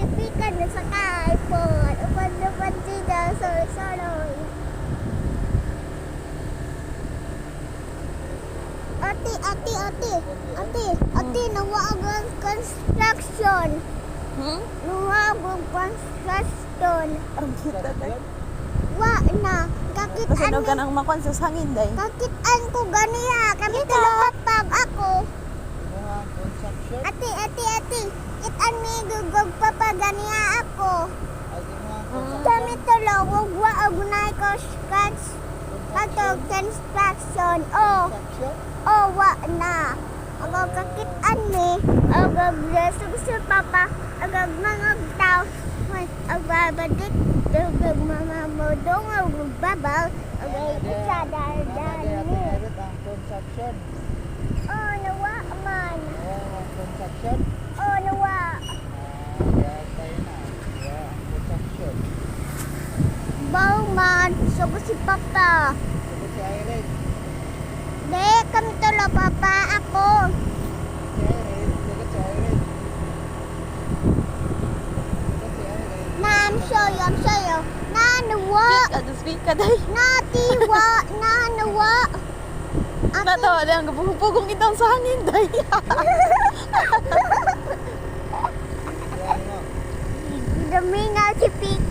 Ipikan na sa kaipon. Upan-upan sila. Sorry. Ate, nawa ang construction. Nawa ang construction. Ang kita day. Wa na. Kasunod ka Kakitaan ng makon sa hangin day. kakitaan ko ganiya. Kami tulapag ako. Ate. Kitaan mi gugog papaganiya ako. Kami tulawag wa agunay ko construction. Oh, wa na. Ako kakitaan mi. Agag lesugsul papa. Agag mangag tao. Agbabadik. Agag mga modong. Agag babal. Agag isa dahil Oh, nawa man. Oh, nawa. Bauman. Sugo si papa. De, kami tulo papa. Ako. I'm sa'yo. Nanawa. Speak ka day. Natiwa. Nanawa. Natawa day ang gapugong itang sa hangin day. Dami nga si Pika.